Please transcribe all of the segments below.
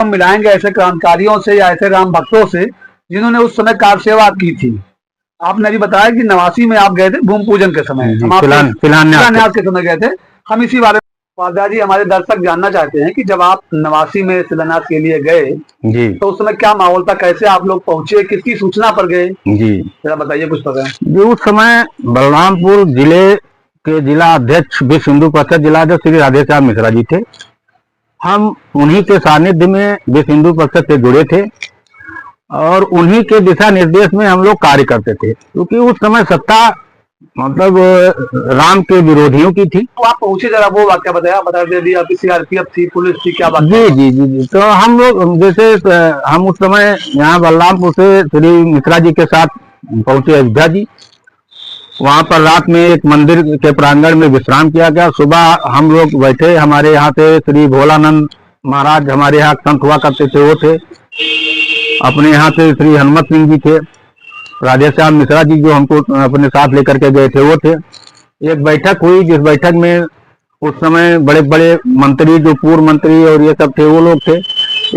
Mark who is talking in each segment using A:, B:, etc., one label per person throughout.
A: हम मिलाएंगे ऐसे क्रांतिकारियों से या ऐसे राम भक्तों से जिन्होंने उस समय कार सेवा की थी। आपने अभी बताया कि 89 में आप गए थे भूमि पूजन के समय, शिलान्यास के समय गए थे। हम इसी बारे में उपाध्याय जी, हमारे दर्शक जानना चाहते हैं कि जब आप 89 में शिलान्यास के लिए गए जी, तो उस समय क्या माहौल था, कैसे आप लोग पहुंचे, किसकी सूचना पर गए जी, जरा बताइए कुछ पता है
B: जी। उस समय बलरामपुर जिले के जिला अध्यक्ष विश्व हिंदू परिषद जिला अध्यक्ष श्री राधेश्याम मिश्रा जी थे। हम उन्हीं के सानिध्य में विश्व हिंदू परिषद से जुड़े थे और उन्हीं के दिशा निर्देश में हम लोग कार्य करते थे, क्योंकि उस समय सत्ता मतलब राम के विरोधियों की थी।
A: तो आप पहुंचे, जरा वो वाक्य बताया, बता दे आपकी सीआरपीएफ थी, पुलिस थी, क्या बात?
B: जी जी जी जी। तो हम लोग जैसे हम उस समय यहाँ बलरामपुर से श्री मिश्रा जी के साथ पहुंचे अयोध्या जी। वहां पर रात में एक मंदिर के प्रांगण में विश्राम किया गया। सुबह हम लोग बैठे, हमारे यहाँ से श्री भोलानंद महाराज हमारे यहाँ संत हुआ करते थे, वो थे। अपने यहाँ से श्री हनुमत सिंह जी थे, राधेश्याम मिश्रा जी जो हमको अपने साथ लेकर के गए थे वो थे। एक बैठक हुई, जिस बैठक में उस समय बड़े बड़े मंत्री, जो पूर्व मंत्री और ये सब थे, वो लोग थे।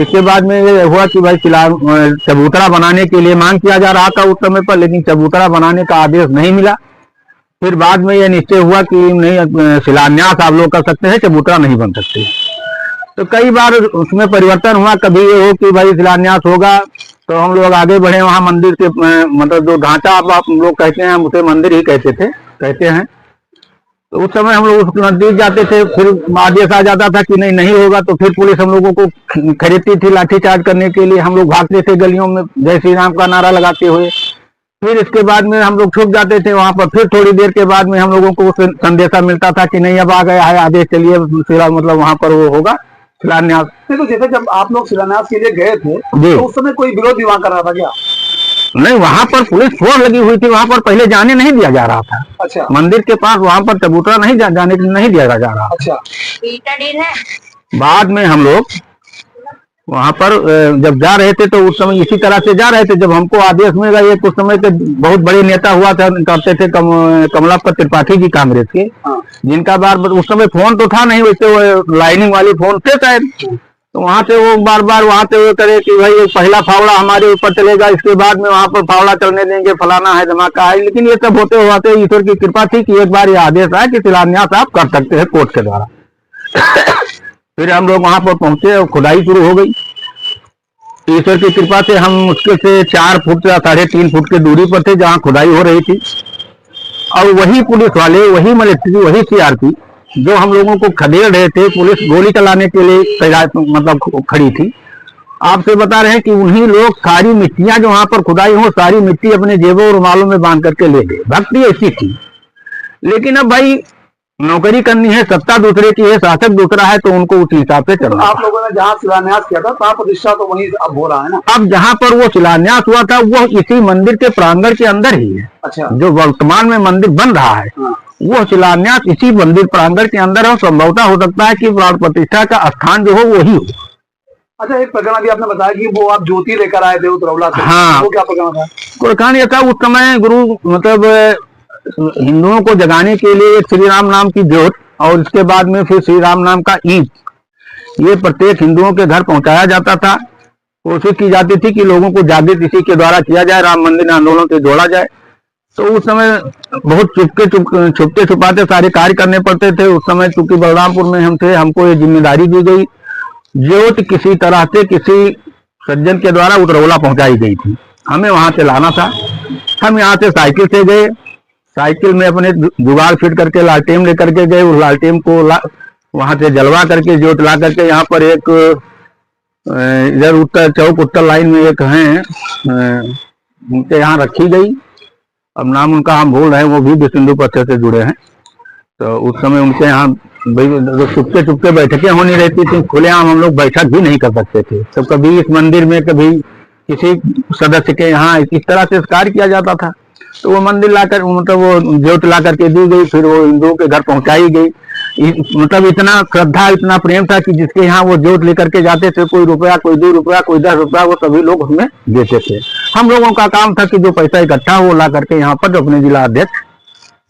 B: इसके बाद में ये हुआ कि भाई चबूतरा बनाने के लिए मांग किया जा रहा था उस समय पर, लेकिन चबूतरा बनाने का आदेश नहीं मिला। फिर बाद में यह निश्चय हुआ कि नहीं, शिलान्यास आप लोग कर सकते हैं, चबूतरा नहीं बन सकते। तो कई बार उसमें परिवर्तन हुआ। कभी ये हो कि भाई शिलान्यास होगा तो हम लोग आगे बढ़े, वहां मंदिर के मतलब जो ढांचा आप लोग कहते हैं, हम उसे मंदिर ही कहते हैं। तो उस समय हम लोग उस नजदीक जाते थे, फिर आदेश आ जाता था कि नहीं होगा, तो फिर पुलिस हम लोगों को खरीदती थी लाठीचार्ज करने के लिए। हम लोग भागते थे गलियों में जय श्री राम का नारा लगाते हुए। फिर इसके बाद में हम लोग छुप जाते थे वहां पर। फिर थोड़ी देर के बाद में हम लोगों को संदेशा मिलता था कि नहीं, अब आ गया है आदेश, चलिए मतलब वहां पर वो होगा शिलान्यास।
A: तो जैसे जब आप लोग शिलान्यास के लिए गए थे तो उस समय कोई विरोध वहां कर रहा था क्या?
B: नहीं, वहां पर पुलिस फोर्स लगी हुई थी, वहां पर पहले जाने नहीं दिया जा रहा था।
A: अच्छा।
B: मंदिर के पास वहां पर चबूतरा नहीं जाने नहीं दिया जा रहा।
A: अच्छा।
B: बाद में हम लोग वहां पर जब जा रहे थे तो उस समय इसी तरह से जा रहे थे। जब हमको आदेश मिला, ये कुछ समय के बहुत बड़े नेता हुआ था करते थे, कमलापत त्रिपाठी जी कांग्रेस के, जिनका बार उस समय फोन तो था नहीं, वैसे वो लाइनिंग वाली फोन थे शायद। तो वहां से वो बार बार वहां से वो करे कि भाई पहला फावड़ा हमारे ऊपर चलेगा, इसके बाद में वहां पर फावड़ा चलने देंगे, फलाना है, धमाका है। लेकिन ये सब होते होते ईश्वर की कृपा थी कि एक बार ये आदेश आया कि शिलान्यास आप कर सकते हैं कोर्ट के द्वारा। फिर हम लोग वहां पर पहुंचे और खुदाई शुरू हो गई। ईश्वर की कृपा से हम मुश्किल से 4 फुट या 3.5 फुट की दूरी पर थे जहां खुदाई हो रही थी। और वही पुलिस वाले, वही मिलिट्री, वही सीआरपी जो हम लोगों को खदेड़ रहे थे, पुलिस गोली चलाने के लिए तैयार मतलब खड़ी थी। आपसे बता रहे हैं कि उन्हीं लोग सारी मिट्टियां जो वहां पर खुदाई हो, सारी मिट्टी अपने जेबों और रुमालों में बांध करके ले गए। भक्ति ऐसी थी। लेकिन अब भाई नौकरी करनी है, सत्ता दूसरे की है, शासक दूसरा है, तो उनको उस हिसाब से चलना।
A: आप लोगों ने जहाँ शिलान्यास किया था, वहाँ प्रतिष्ठा तो वहीं अब हो रहा है ना?
B: अब जहाँ पर वो शिलान्यास हुआ था वो इसी मंदिर के प्रांगण के अंदर ही है।
A: अच्छा।
B: जो वर्तमान में मंदिर बन रहा है, वो शिलान्यास इसी मंदिर प्रांगण के अंदर है। संभवतः हो सकता है कि प्राण प्रतिष्ठा का स्थान जो हो वही हो।
A: अच्छा, एक प्रकरण अभी आपने बताया कि वो आप ज्योति लेकर आए थे उतरौला से।
B: हाँ,
A: वो क्या प्रकरण था?
B: प्रकरण यह था, उस समय गुरु मतलब हिंदुओं को जगाने के लिए एक श्री राम नाम की ज्योत और इसके बाद में फिर श्री राम नाम का ईंट, ये प्रत्येक हिंदुओं के घर पहुंचाया जाता था। कोशिश की जाती थी कि लोगों को जागृत इसी के द्वारा किया जाए, राम मंदिर आंदोलन से जोड़ा जाए। तो उस समय बहुत छुपते छुपाते सारे कार्य करने पड़ते थे। उस समय चूंकि बलरामपुर में हम थे, हमको ये जिम्मेदारी दी गई, ज्योत किसी तरह से किसी सज्जन के द्वारा उतरौला पहुंचाई गई थी, हमें वहां से लाना था। हम यहाँ से साइकिल से गए, साइकिल में अपने जुगाड़ फिट करके लालटेन लेकर के गए। उस लालटेन को वहां से जलवा करके ज्योत ला करके यहाँ पर एक इधर उत्तर चौक उत्तर लाइन में एक है, उनके यहाँ रखी गई। अब नाम उनका हम भूल रहे हैं, वो भी विश्व हिंदू परिषद से जुड़े हैं। तो उस समय उनके यहाँ चुपके बैठकें होनी रहती थी, खुलेआम हम लोग बैठक भी नहीं कर सकते थे। तो कभी इस मंदिर में, कभी किसी सदस्य के यहाँ, इस तरह से कार्य किया जाता था। तो वो मंदिर लाकर मतलब वो ज्योत ला करके दी गई, फिर वो हिंदुओं के घर पहुंचाई गई। मतलब इतना श्रद्धा, इतना प्रेम था कि जिसके यहाँ वो ज्योत लेकर के जाते थे, कोई रुपया, कोई 2 रुपया, कोई 10 रुपया, वो सभी लोग उसमें देते थे। हम लोगों का काम था कि जो पैसा इकट्ठा हो ला करके यहाँ पर अपने जिला अध्यक्ष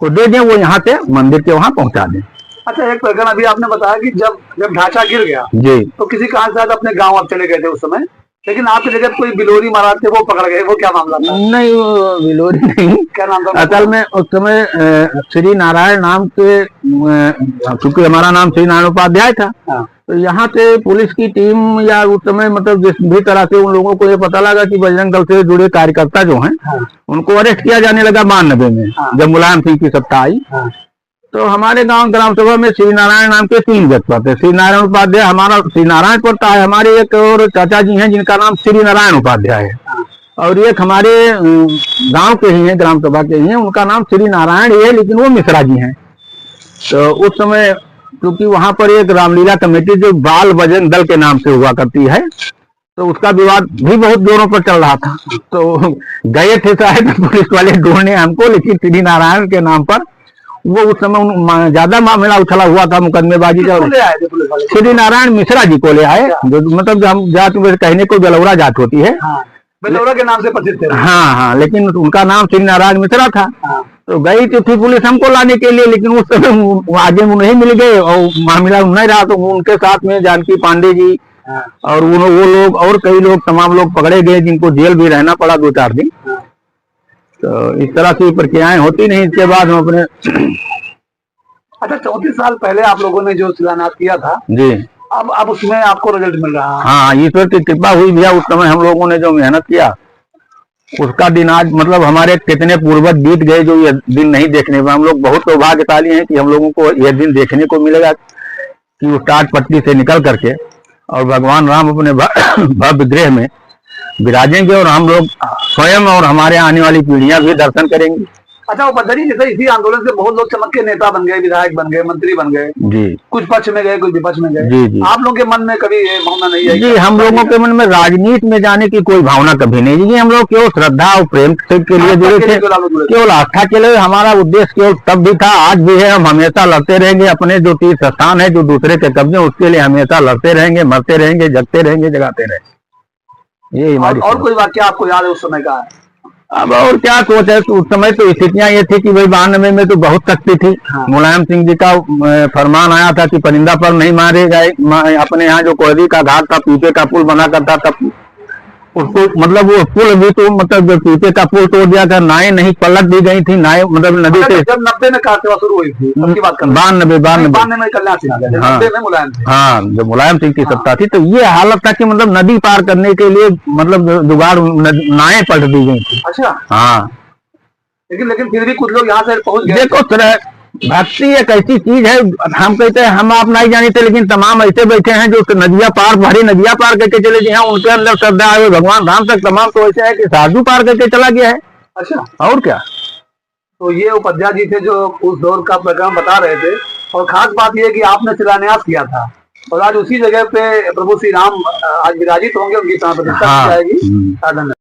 B: को दे दें, वो यहाँ से मंदिर के वहां पहुंचा दें।
A: अच्छा, एक प्रकरण अभी आपने बताया कि जब ढांचा गिर गया
B: जी,
A: तो किसी कारण से शायद अपने गांव आप चले गए थे उस समय, लेकिन आपकी जगह कोई बिलोरी महाराज थे, वो पकड़ गए, वो क्या मामला था?
B: नहीं वो बिलोरी नहीं,
A: क्या नाम था?
B: असल में उस समय श्री नारायण नाम के, क्योंकि हमारा नाम श्री नारायण उपाध्याय था,
A: हाँ।
B: तो यहाँ से पुलिस की टीम या उस समय मतलब जिस भी तरह से उन लोगों को ये पता लगा कि बजरंग दल से जुड़े कार्यकर्ता जो हैं,
A: हाँ।
B: उनको अरेस्ट किया जाने लगा 92 में,
A: हाँ।
B: जब मुलायम सिंह की सत्ता आई।
A: हाँ।
B: तो हमारे गांव ग्राम सभा में श्री नारायण नाम के 3 व्यक्ति थे। श्री नारायण उपाध्याय हमारा श्री नारायण पड़ता है, हमारे एक और चाचा जी हैं जिनका नाम श्री नारायण उपाध्याय है, और एक हमारे गांव के ही हैं, ग्राम सभा के ही हैं, उनका नाम श्री नारायण ही है, लेकिन वो मिश्रा जी हैं। तो उस समय क्योंकि वहां पर एक रामलीला कमेटी जो बाल बजरंग दल के नाम से हुआ करती है, तो उसका विवाद भी बहुत जोरों पर चल रहा था। तो गए थे शायद पुलिस वाले ढूंढने हमको, लेकिन श्री नारायण के नाम पर वो उस समय ज्यादा मामला उछला हुआ था, मुकदमेबाजी का। श्री नारायण मिश्रा जी को ले आए, जो मतलब हम जात में कहने को जलौरा जात होती है,
A: बेलौरा के नाम से प्रसिद्ध थे।
B: हाँ हाँ, लेकिन उनका नाम श्री नारायण मिश्रा था। तो गई थी पुलिस हमको लाने के लिए, लेकिन उस समय आगे वो नहीं मिल गए और मामला नहीं रहा, तो उनके साथ में जानकी पांडे जी और वो लोग और कई लोग, तमाम लोग पकड़े गए, जिनको जेल भी रहना पड़ा 2-4 दिन। तो इस तरह की प्रक्रियाएं होती नहीं। इसके बाद हम अपने
A: अच्छा, 34 साल पहले आप लोगों ने जो शिलान्यास किया था
B: जी,
A: अब उसमें आपको रिजल्ट मिल रहा है?
B: हाँ, ईश्वर की कृपा हुई भैया। उस समय हम लोगों ने जो मेहनत किया उसका दिन आज मतलब हमारे कितने पूर्वज बीत गए जो ये दिन नहीं देखने में। हम लोग बहुत सौभाग्यशाली हैं कि हम लोगों को यह दिन देखने को मिलेगा कि उस टाट पट्टी से निकल करके और भगवान राम अपने भव्य गृह में विराजेंगे, और हम लोग स्वयं और हमारे आने वाली पीढ़ियां भी दर्शन करेंगी।
A: अच्छा, उपाध्याय जी, जैसे इसी आंदोलन से बहुत लोग चमक के नेता बन गए, विधायक बन गए, मंत्री बन गए
B: जी,
A: कुछ पक्ष में गए, कुछ विपक्ष में गए।
B: जी जी,
A: आप लोगों के मन में कभी ये भावना नहीं है?
B: जी, हम लोगों के मन में राजनीति में जाने की कोई भावना कभी नहीं जी। हम लोग केवल श्रद्धा और प्रेम के लिए जुड़े थे, केवल आस्था के लिए। हमारा उद्देश्य केवल तब भी था, आज भी है। हम हमेशा लड़ते रहेंगे। अपने जो तीर्थ स्थान है जो दूसरे के कब्जे, उसके लिए हमेशा लड़ते रहेंगे, मरते रहेंगे, जगते रहेंगे, जगाते रहेंगे। ये हमारी
A: और कोई वाक्य आपको याद है उस समय का?
B: अब और क्या सोच है, उस समय तो स्थितियां ये थी कि भाई 92 में तो बहुत सख्ती थी।
A: हाँ।
B: मुलायम सिंह जी का फरमान आया था कि परिंदा पर नहीं मारे गए। अपने यहाँ जो कोयरी का घाट था, पीपे का पुल बना करता था, उसको मतलब वो पुल भी तो मतलब पीपे का पुल तोड़ दिया था। नाएं नहीं पलट दी गई थी, नाएं मतलब नदी से।
A: जब 90 में कार सेवा शुरू हुई थी उसकी बात कर,
B: 92
A: में कल्याण सिंह आ गए, 90 में मुलायम सिंह।
B: हाँ, जब मुलायम सिंह की सत्ता थी तो ये हालत था कि मतलब नदी पार करने के लिए मतलब जुगाड़ नाएं पलट दी गई थी।
A: अच्छा,
B: हाँ,
A: लेकिन फिर भी कुछ लोग यहाँ से पहुंच गए।
B: देखो, भक्ति एक ऐसी चीज है, हम कहते हैं हम आप नहीं जानते, लेकिन तमाम ऐसे बैठे हैं जो नदियां पार, भारी नदियां पार करके चले गए हैं, उनके अंदर श्रद्धा है भगवान राम तक। तमाम तो ऐसे है कि साधु पार करके चला गया है।
A: अच्छा,
B: और क्या।
A: तो ये उपाध्याय जी थे जो उस दौर का प्रकरण बता रहे थे, और खास बात यह कि आपने शिलान्यास किया था, और आज उसी जगह पे प्रभु श्री राम आज विराजित होंगे, उनकी प्राण प्रतिष्ठा की जाएगी।